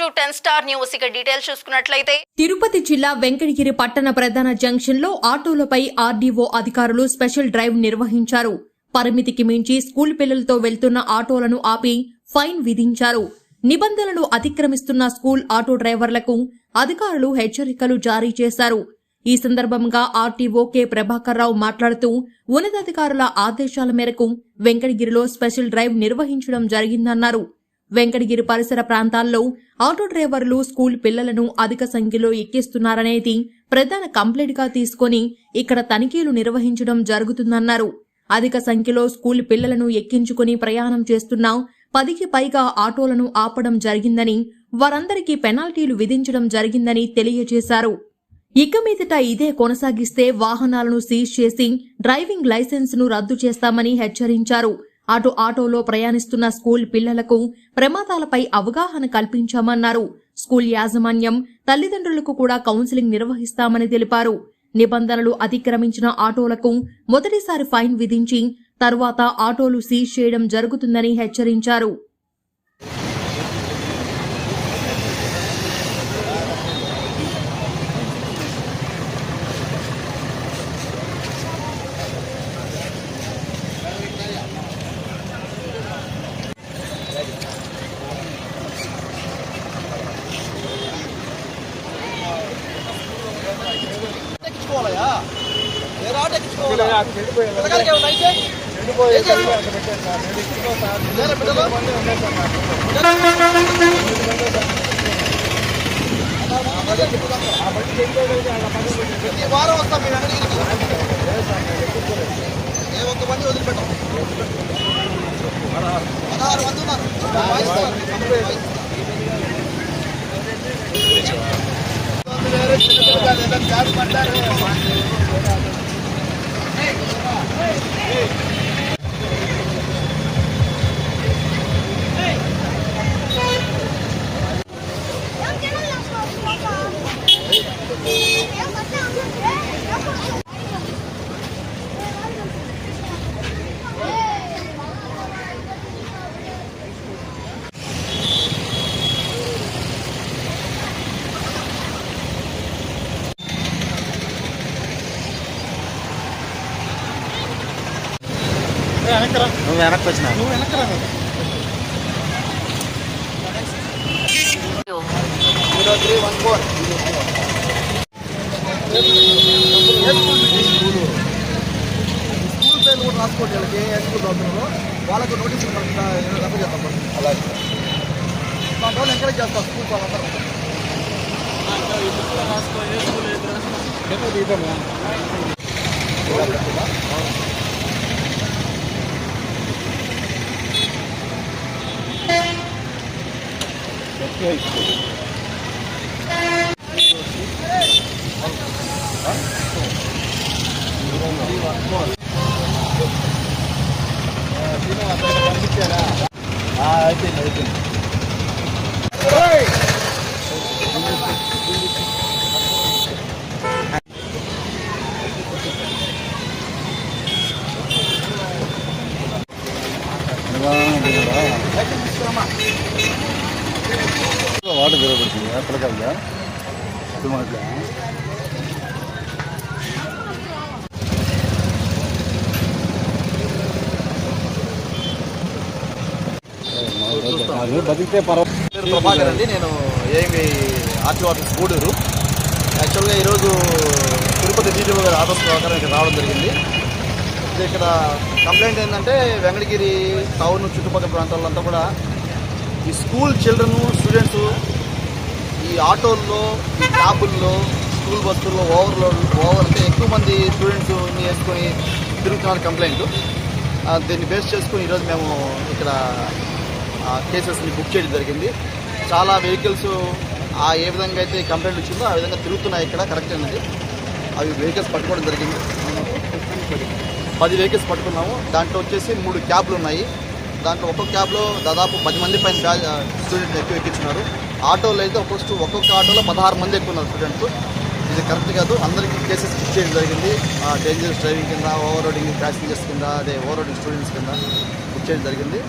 10 Star News details చూసుకున్నట్లయితే తిరుపతి జిల్లా వెంకటగిరి పట్టణ ప్రధాన జంక్షన్ లో ఆటోలపై ఆర్డీఓ అధికారులు స్పెషల్ డ్రైవ్ నిర్వహించారు. పరిమితికి మించి స్కూల్ పిల్లలతో వెళ్తున్న ఆటోలను ఆపి ఫైన్ విధించారు. నిబంధనలు అతిక్రమిస్తున్న స్కూల్ ఆటో డ్రైవర్లకు అధికారులు హెచ్చరికలు జారీ చేశారు. ఈ సందర్భంగా ఆర్టీఓ కె ప్రభాకర్ రావు మాట్లాడుతూ ఉన్నతాధికారుల ఆదేశాల మేరకు వెంకటగిరిలో స్పెషల్ డ్రైవ్ నిర్వహించడం జరిగిందన్నారు. వెంకటగిరి పరిసర ప్రాంతాల్లో ఆటో డ్రైవర్లు స్కూల్ పిల్లలను అధిక సంఖ్యలో ఎక్కిస్తున్నారనేది ప్రధాన కంప్లైంట్ గా తీసుకుని ఇక్కడ తనిఖీలు నిర్వహించడం జరుగుతుందన్నారు. అధిక సంఖ్యలో స్కూల్ పిల్లలను ఎక్కించుకుని ప్రయాణం చేస్తున్న 10కి పైగా ఆటోలను ఆపడం జరిగిందని, వారందరికీ పెనాల్టీలు విధించడం జరిగిందని తెలియజేశారు. ఇక మీదట ఇదే కొనసాగిస్తే వాహనాలను సీజ్ చేసి డ్రైవింగ్ లైసెన్స్ ను రద్దు చేస్తామని హెచ్చరించారు. అటు ఆటోలో ప్రయాణిస్తున్న స్కూల్ పిల్లలకు ప్రమాదాలపై అవగాహన కల్పించామన్నారు. స్కూల్ యాజమాన్యం తల్లిదండ్రులకు కూడా కౌన్సిలింగ్ నిర్వహిస్తామని తెలిపారు. నిబంధనలు అతిక్రమించిన ఆటోలకు మొదటిసారి ఫైన్ విధించి తరువాత ఆటోలు సీజ్ చేయడం జరుగుతుందని హెచ్చరించారు. వారం వస్తాం మీరు ఏ ఒక్క మంది వదిలిపెట్టాం 16 మంది ఉన్నారు. నువ్వు వెనక్కి వచ్చినా స్కూల్ పేర్లు కూడా రాసుకోండి. వాళ్ళకి ఏ స్కూల్ అవుతుందో వాళ్ళకు నోటీసులు రద్దు చేస్తాం. అలాగే మా వాళ్ళు ఎంకరేజ్ చేస్తాం. స్కూల్ వాళ్ళందరూ అయిపోయింది. వాటర్ తిరగబడుతుంది పిల్లకాయగా మాట్లా బతికితే పర్వాలేదు. ప్రభాకర్ అండి, నేను ఏమి ఆర్టీఓ ఆఫీస్ గూడూరు. యాక్చువల్గా ఈరోజు తిరుపతి డీటీఓ గారి ఆదేశం ప్రకారం ఇక్కడ రావడం జరిగింది. ఇక్కడ కంప్లైంట్ ఏంటంటే వెంకటగిరి టౌన్ చుట్టుపక్కల ప్రాంతాల్లో అంతా కూడా ఈ స్కూల్ చిల్డ్రన్ స్టూడెంట్స్ ఈ ఆటోల్లో, ఈ క్యాబుల్లో, స్కూల్ బస్సుల్లో ఓవర్ అంటే ఎక్కువ మంది స్టూడెంట్స్ వేసుకొని తిరుగుతున్నారు కంప్లైంట్. దీన్ని బేస్ చేసుకుని ఈరోజు మేము ఇక్కడ కేసెస్ని బుక్ చేయడం జరిగింది. చాలా వెహికల్స్ ఏ విధంగా అయితే కంప్లైంట్ వచ్చిందో ఆ విధంగా తిరుగుతున్నాయి. ఇక్కడ కరెక్ట్ అనేది అవి వెహికల్స్ పట్టుకోవడం జరిగింది. 10 వెహికల్స్ పట్టుకున్నాము. దాంట్లో వచ్చేసి 3 క్యాబ్లు ఉన్నాయి. దాంట్లో ఒక్కొక్క క్యాబ్లో దాదాపు 10 మంది పైన స్టూడెంట్స్ ఎక్కించున్నారు. ఆటోలో అయితే ఒక్కొక్క ఆటోలో 16 మంది ఎక్కువ ఉన్నారు స్టూడెంట్స్. ఇది కరెక్ట్ కాదు. అందరికీ కేసెస్ బుక్ చేయడం జరిగింది. డేంజరస్ డ్రైవింగ్ కింద, ఓవర్ రోడింగ్ ప్యాసింజర్స్ కింద, ఓవర్ రోడింగ్ స్టూడెంట్స్ కింద బుక్ చేయడం జరిగింది.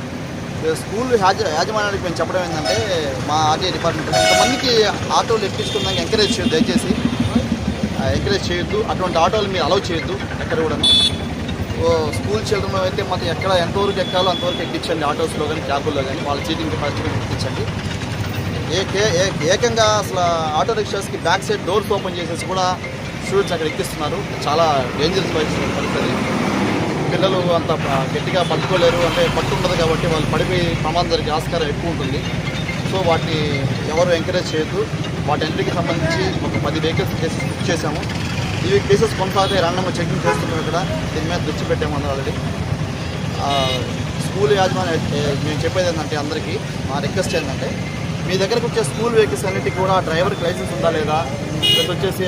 స్కూల్ యాజమాన్యానికి మేము చెప్పడం ఏంటంటే మా ఆర్టీఏ డిపార్ట్మెంట్ కొంతమందికి ఆటోలు ఎక్కించుకుందానికి ఎంకరేజ్ చేయొద్దు, దయచేసి ఎంకరేజ్ చేయొద్దు. అటువంటి ఆటోలు మీరు అలౌ చేయొద్దు ఎక్కడ కూడాను. స్కూల్ చిల్డ్రన్ అయితే మాత్రం ఎక్కడ ఎంతవరకు ఎక్కాలో అంతవరకు ఎక్కించండి, ఆటోస్లో కానీ క్యాబుల్లో కానీ వాళ్ళ సీటింగ్ కెపాసిటీ ఎక్కించండి. ఏకంగా అసలు ఆటో రిక్షాస్కి బ్యాక్ సైడ్ డోర్స్ ఓపెన్ చేసేసి కూడా స్టూడెంట్స్ అక్కడ ఎక్కిస్తున్నారు. చాలా డేంజరస్ పరిస్థితి. పిల్లలు అంత గట్టిగా పట్టుకోలేరు, అంటే పట్టు ఉండదు కాబట్టి వాళ్ళు పడిపోయి ప్రమాదం జరిగే ఆస్కారం ఎక్కువ ఉంటుంది. సో వాటిని ఎవరు ఎంకరేజ్ చేయొద్దు. వాటి ఎంట్రీకి సంబంధించి ఒక 10 వెహికల్స్ కేసెస్ బుక్ చేశాము. ఇవి కేసెస్ కొనసాగితే ర్యాండమ్గా చెకింగ్ చేస్తున్నాం. ఇక్కడ దీని మీద దృష్టి పెట్టాము అందరూ ఆల్రెడీ. స్కూల్ యాజమాన్యం మేము చెప్పేది ఏంటంటే అందరికీ మా రిక్వెస్ట్ ఏంటంటే మీ దగ్గరకు వచ్చే స్కూల్ వెహికల్స్ అన్నిటికీ కూడా డ్రైవర్కి లైసెన్స్ ఉందా లేదా, ప్లస్ వచ్చేసి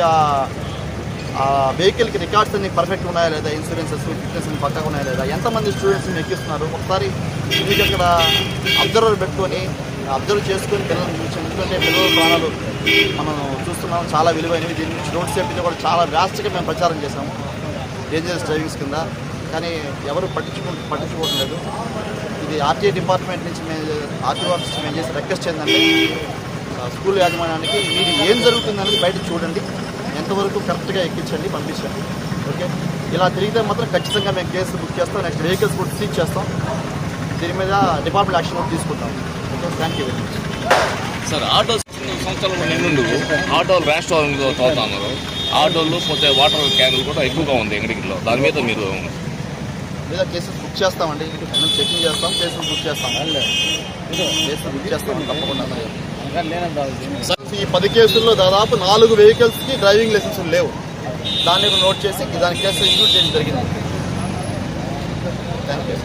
ఆ వెహికల్కి రికార్డ్స్ అన్ని పర్ఫెక్ట్ ఉన్నాయా లేదా, ఇన్సూరెన్సెస్ ఫిట్నెస్ అన్ని పక్కగా ఉన్నాయా లేదా, ఎంతమంది స్టూడెంట్స్ని ఎక్కిస్తున్నారు ఒకసారి మీకు అక్కడ అబ్జర్వర్ పెట్టుకొని అబ్జర్వ్ చేసుకొని పిల్లలు ఎందుకంటే పిల్లల ప్రాణాలు మనం చూస్తున్నాం చాలా విలువైనవి. దీని నుంచి రోడ్ సేఫ్టీలో కూడా చాలా వ్యాస్ట్గా మేము ప్రచారం చేశాము డేంజరస్ డ్రైవింగ్స్ కింద, కానీ ఎవరు పట్టించుకోవడం లేదు. ఇది ఆర్టీఏ డిపార్ట్మెంట్ నుంచి ఆర్టీఓ ఆఫీస్ మేము చేసే రిక్వెస్ట్ ఏంటంటే స్కూల్ యాజమాన్యానికి మీరు ఏం జరుగుతుందనేది బయట చూడండి, ఎంతవరకు కరెక్ట్గా ఎక్కించండి, పంపించండి. ఓకే, ఇలా తిరిగితే మాత్రం ఖచ్చితంగా మేము కేసు బుక్ చేస్తాం. నెక్స్ట్ వెహికల్స్ కూడా సీజ్ చేస్తాం. దీని మీద డిపార్ట్మెంట్ యాక్షన్ కూడా తీసుకుంటాం. Okay, thank you very much. Sir auto సంవత్సరాలు నిండు ఆటోలు ర్యాష్ తోతున్నారు. ఆటోలు పోతే వాటర్ క్యాన్లు కూడా ఎక్కువగా ఉంది ఎంగడికిలో. దాని మీద మీరు మీద కేసెస్ బుక్ చేస్తామండి. చెకింగ్ చేస్తాం, కేసెస్ బుక్ చేస్తాం. కేసెస్ బుక్ చేస్తాం తప్పకుండా. ఈ 10 కేసుల్లో దాదాపు 4 వెహికల్స్కి డ్రైవింగ్ లైసెన్స్ లేవు. దాన్ని నోట్ చేసి దాని కేసు ఇంక్లూడ్ చేయడం జరిగింది. Thank you.